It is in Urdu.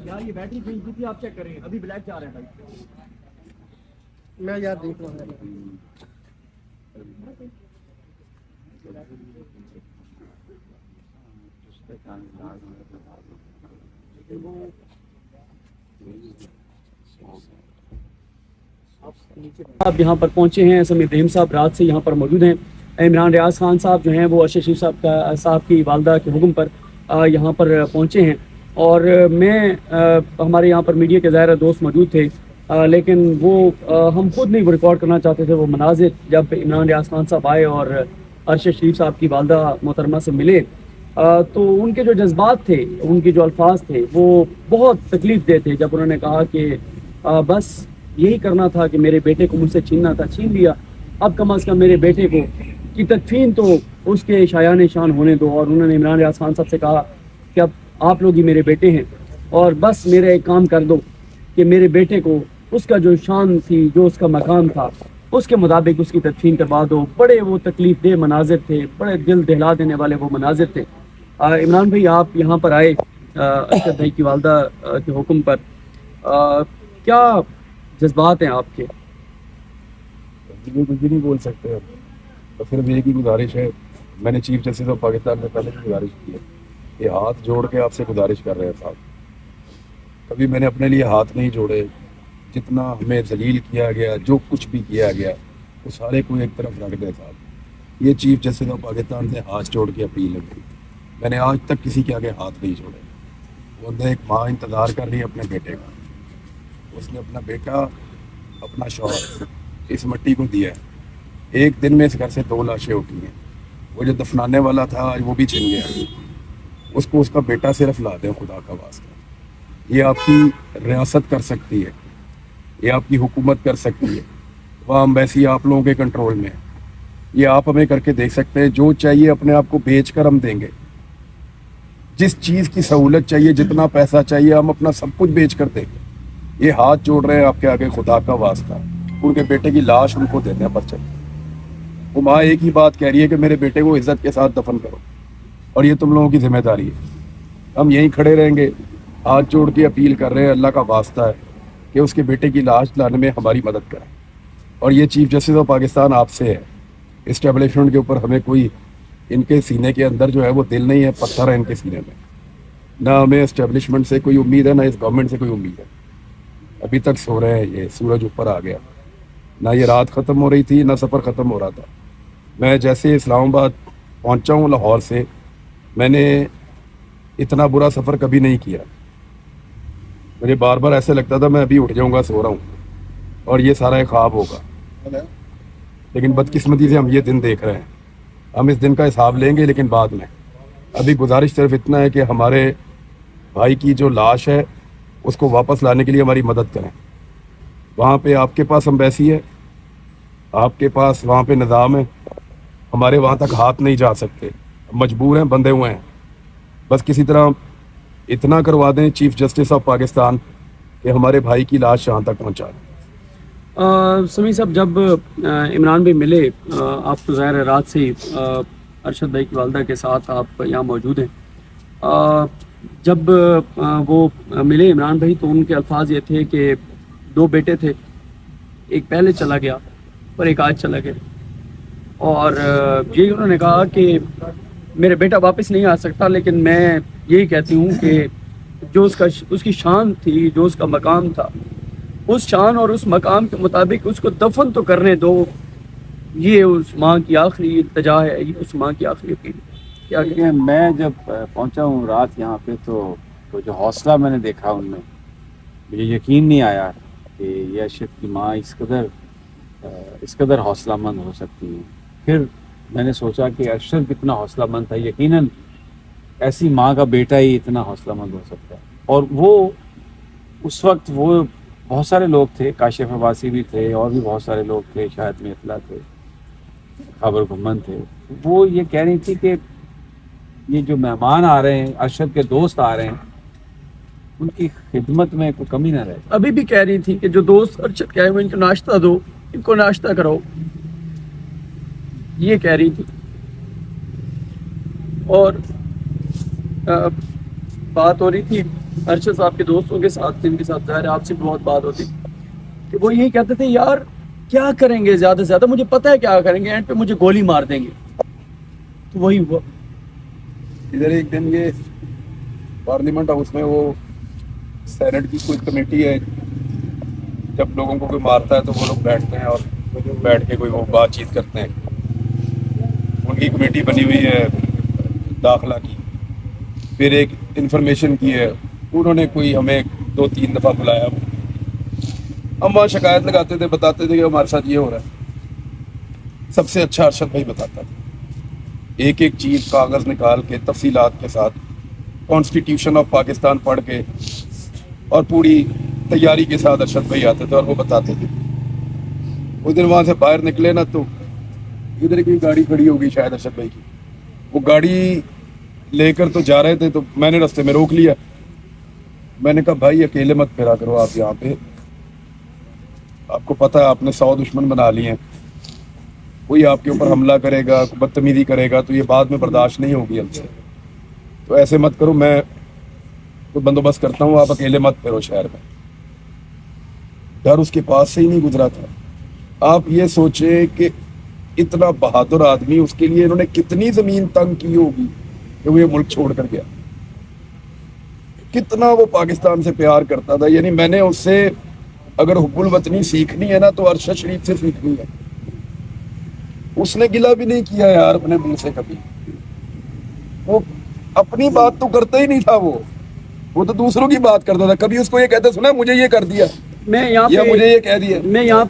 یار یہ بیٹری چینج کی تھی، آپ چیک کریں ابھی بلیک جا رہے ہیں بھائی. میں یار دیکھ رہا ہوں. آپ یہاں پر پہنچے ہیں. سمیع رحیم صاحب رات سے یہاں پر موجود ہیں. عمران ریاض خان صاحب جو ہیں وہ ارشد شریف صاحب کی والدہ کے حکم پر یہاں پر پہنچے ہیں. اور میں ہمارے یہاں پر میڈیا کے ظاہر دوست موجود تھے، لیکن وہ ہم خود نہیں ریکارڈ کرنا چاہتے تھے وہ مناظر جب عمران ریاض خان صاحب آئے اور ارشد شریف صاحب کی والدہ محترمہ سے ملے. تو ان کے جو جذبات تھے، ان کے جو الفاظ تھے وہ بہت تکلیف دہ تھے. جب انہوں نے کہا کہ بس یہی کرنا تھا کہ میرے بیٹے کو مجھ سے چھیننا تھا، چھین لیا، اب کم از کم میرے بیٹے کو کی تدفین تو اس کے شایان شان ہونے دو. اور انہوں نے عمران ریاض خان صاحب سے کہا کہ اب آپ لوگ ہی میرے بیٹے ہیں اور بس میرا ایک کام کر دو کہ میرے بیٹے کو اس کا جو شان تھی، جو اس کا مقام تھا، اس کے مطابق اس کی تدفین کروا دو. بڑے وہ تکلیف دہ مناظر تھے، بڑے دل دہلا دینے والے وہ مناظر تھے. عمران بھائی آپ یہاں پر آئے ارشد بھائی کی والدہ کے حکم پر، کیا جذبات ہیں آپ کے؟ کچھ بھی نہیں بول سکتے اب. تو پھر میری کی گزارش ہے، میں نے چیف جسٹس آف پاکستان سے پہلے بھی گزارش کی ہے کہ ہاتھ جوڑ کے آپ سے گزارش کر رہے ہیں صاحب. کبھی میں نے اپنے لیے ہاتھ نہیں جوڑے. جتنا ہمیں ذلیل کیا گیا، جو کچھ بھی کیا گیا، وہ سارے کو ایک طرف رکھ دیں صاحب. یہ چیف جسٹس آف پاکستان سے ہاتھ جوڑ کے اپیل ہے. میں نے آج تک کسی کے آگے ہاتھ نہیں جوڑے. وہ ایک ماں انتظار کر رہی ہے اپنے بیٹے کا. اس نے اپنا بیٹا، اپنا شوہر اس مٹی کو دیا ہے. ایک دن میں اس گھر سے 2 لاشیں اٹھی ہیں. وہ جو دفنانے والا تھا آج وہ بھی چھن گیا. اس کو اس کا بیٹا صرف لا دیں خدا کا واسطہ. یہ آپ کی ریاست کر سکتی ہے، یہ آپ کی حکومت کر سکتی ہے. وہ ایمبیسی آپ لوگوں کے کنٹرول میں ہے. یہ آپ ہمیں کر کے دیکھ سکتے ہیں. جو چاہیے اپنے آپ کو بیچ کر ہم دیں گے. جس چیز کی سہولت چاہیے، جتنا پیسہ چاہیے، ہم اپنا سب کچھ بیچ کر دیں گے. یہ ہاتھ جوڑ رہے ہیں آپ کے آگے خدا کا واسطہ. ان کے بیٹے کی لاش ان کو دیتے ہیں پر چلے. وہ ماں ایک ہی بات کہہ رہی ہے کہ میرے بیٹے کو عزت کے ساتھ دفن کرو، اور یہ تم لوگوں کی ذمہ داری ہے. ہم یہیں کھڑے رہیں گے، ہاتھ جوڑ کے اپیل کر رہے ہیں. اللہ کا واسطہ ہے کہ اس کے بیٹے کی لاش لانے میں ہماری مدد کریں. اور یہ چیف جسٹس آف پاکستان آپ سے ہے. اسٹیبلشمنٹ کے اوپر ہمیں کوئی، ان کے سینے کے اندر جو ہے وہ دل نہیں ہے، پتھر ہے ان کے سینے میں. نہ ہمیں اسٹیبلشمنٹ سے کوئی امید ہے، نہ اس گورنمنٹ سے کوئی امید ہے. ابھی تک سو رہے ہیں. یہ سورج اوپر آ گیا. نہ یہ رات ختم ہو رہی تھی، نہ سفر ختم ہو رہا تھا. میں جیسے اسلام آباد پہنچا ہوں لاہور سے، میں نے اتنا برا سفر کبھی نہیں کیا. مجھے بار بار ایسے لگتا تھا میں ابھی اٹھ جاؤں گا، سو رہا ہوں اور یہ سارا ایک خواب ہوگا. لیکن بدقسمتی سے ہم یہ دن دیکھ رہے ہیں. ہم اس دن کا حساب لیں گے لیکن بعد میں. ابھی گزارش صرف اتنا ہے کہ ہمارے بھائی کی جو لاش ہے اس کو واپس لانے کے لیے ہماری مدد کریں. وہاں پہ آپ کے پاس امبیسی ہے، آپ کے پاس وہاں پہ نظام ہے. ہمارے وہاں تک ہاتھ نہیں جا سکتے، مجبور ہیں، بندھے ہوئے ہیں. بس کسی طرح اتنا کروا دیں چیف جسٹس آف پاکستان کہ ہمارے بھائی کی لاش یہاں تک پہنچا دیں. سمیع صاحب جب عمران بھائی ملے، آپ تو ظاہر ہے رات سے ہی ارشد بھائی کی والدہ کے ساتھ آپ یہاں موجود ہیں. جب وہ ملے عمران بھائی تو ان کے الفاظ یہ تھے کہ 2 بیٹے تھے، ایک پہلے چلا گیا اور ایک آج چلا گیا. اور یہی انہوں نے کہا کہ میرے بیٹا واپس نہیں آ سکتا، لیکن میں یہی کہتی ہوں کہ جو اس کی شان تھی، جو اس کا مقام تھا، اس شان اور اس مقام کے مطابق اس کو دفن تو کرنے دو. یہ اس ماں کی آخری التجا ہے، یہ اس ماں کی آخری اپیل ہے. کیا کہیں؟ دیکھیں، میں جب پہنچا ہوں رات یہاں پہ تو جو حوصلہ میں نے دیکھا ان میں، مجھے یقین نہیں آیا کہ یہ ارشد کی ماں اس قدر حوصلہ مند ہو سکتی ہیں. پھر میں نے سوچا کہ ارشد کتنا حوصلہ مند تھا، یقیناً ایسی ماں کا بیٹا ہی اتنا حوصلہ مند ہو سکتا ہے. اور وہ اس وقت وہ بہت سارے لوگ تھے، کاشف عباسی بھی تھے اور بھی بہت سارے لوگ تھے، شاید میتلا تھے، خبر گھمن تھے. وہ یہ کہہ رہی تھی کہ یہ جو مہمان آ رہے ہیں، ارشد کے دوست آ رہے ہیں، ان کی خدمت میں کوئی کمی نہ رہے. ابھی بھی کہہ رہی تھی کہ جو دوست ارشد کے آئے ہوئے ان کو ناشتہ دو، ان کو ناشتہ کرو، یہ کہہ رہی تھی. اور بات ہو رہی تھی ارشد صاحب کے دوستوں کے ساتھ، جن کے ساتھ ظاہر ہے آپ سے بھی بہت بات ہوتی، کہ وہ یہی کہتے تھے یار کیا کریں گے، زیادہ سے زیادہ مجھے پتہ ہے کیا کریں گے، اینڈ پہ مجھے گولی مار دیں گے. تو وہی ہوا. ادھر ایک دن یہ پارلیمنٹ ہاؤس میں وہ سینٹ کی کوئی کمیٹی ہے، جب لوگوں کو کوئی مارتا ہے تو وہ لوگ بیٹھتے ہیں اور بیٹھ کے کوئی وہ بات چیت کرتے ہیں. ان کی کمیٹی بنی ہوئی ہے داخلہ کی. پھر ایک انفارمیشن کی ہے، انہوں نے کوئی ہمیں 2-3 دفعہ بلایا. ہم وہاں شکایت لگاتے تھے، بتاتے تھے کہ ہمارے ساتھ یہ ہو رہا ہے. سب سے اچھا ارشد بھائی بتاتا تھا، ایک ایک چیز کاغذ نکال کے تفصیلات کے ساتھ، کانسٹیٹیوشن آف پاکستان پڑھ کے اور پوری تیاری کے ساتھ ارشد بھائی آتے تھے اور وہ بتاتے تھے. اس دن وہاں سے باہر نکلے نا تو ادھر کی گاڑی کھڑی ہوگی شاید ارشد بھائی کی، وہ گاڑی لے کر تو جا رہے تھے تو میں نے راستے میں روک لیا. میں نے کہا بھائی اکیلے مت پھرا کرو آپ یہاں پہ، آپ کو پتہ ہے آپ نے 100 دشمن بنا لیے ہیں، کوئی آپ کے اوپر حملہ کرے گا، بدتمیزی کرے گا تو یہ بعد میں برداشت نہیں ہوگی ہم سے. تو ایسے مت کرو، میں کوئی بندوبست کرتا ہوں، آپ اکیلے مت پھرو شہر میں. ڈر اس کے پاس سے ہی نہیں گزرا تھا. آپ یہ سوچیں کہ اتنا بہادر آدمی، اس کے لیے انہوں نے کتنی زمین تنگ کی ہوگی کہ وہ یہ ملک چھوڑ کر گیا. کتنا وہ پاکستان سے پیار کرتا تھا. یعنی میں نے اس سے اگر حب الوطنی سیکھنی ہے نا تو ارشد شریف سے سیکھنی ہے. اس نے گلہ بھی نہیں کیا یار اپنے منہ سے کبھی. وہ اپنی بات تو کرتا ہی نہیں تھا، وہ تو دوسروں کی بات کرتا تھا. کبھی اس کو یہ کہتا سنا مجھے یہ کر دیا میں یہاں یا پہ مجھے یہ کہہ دیا. میں یہاں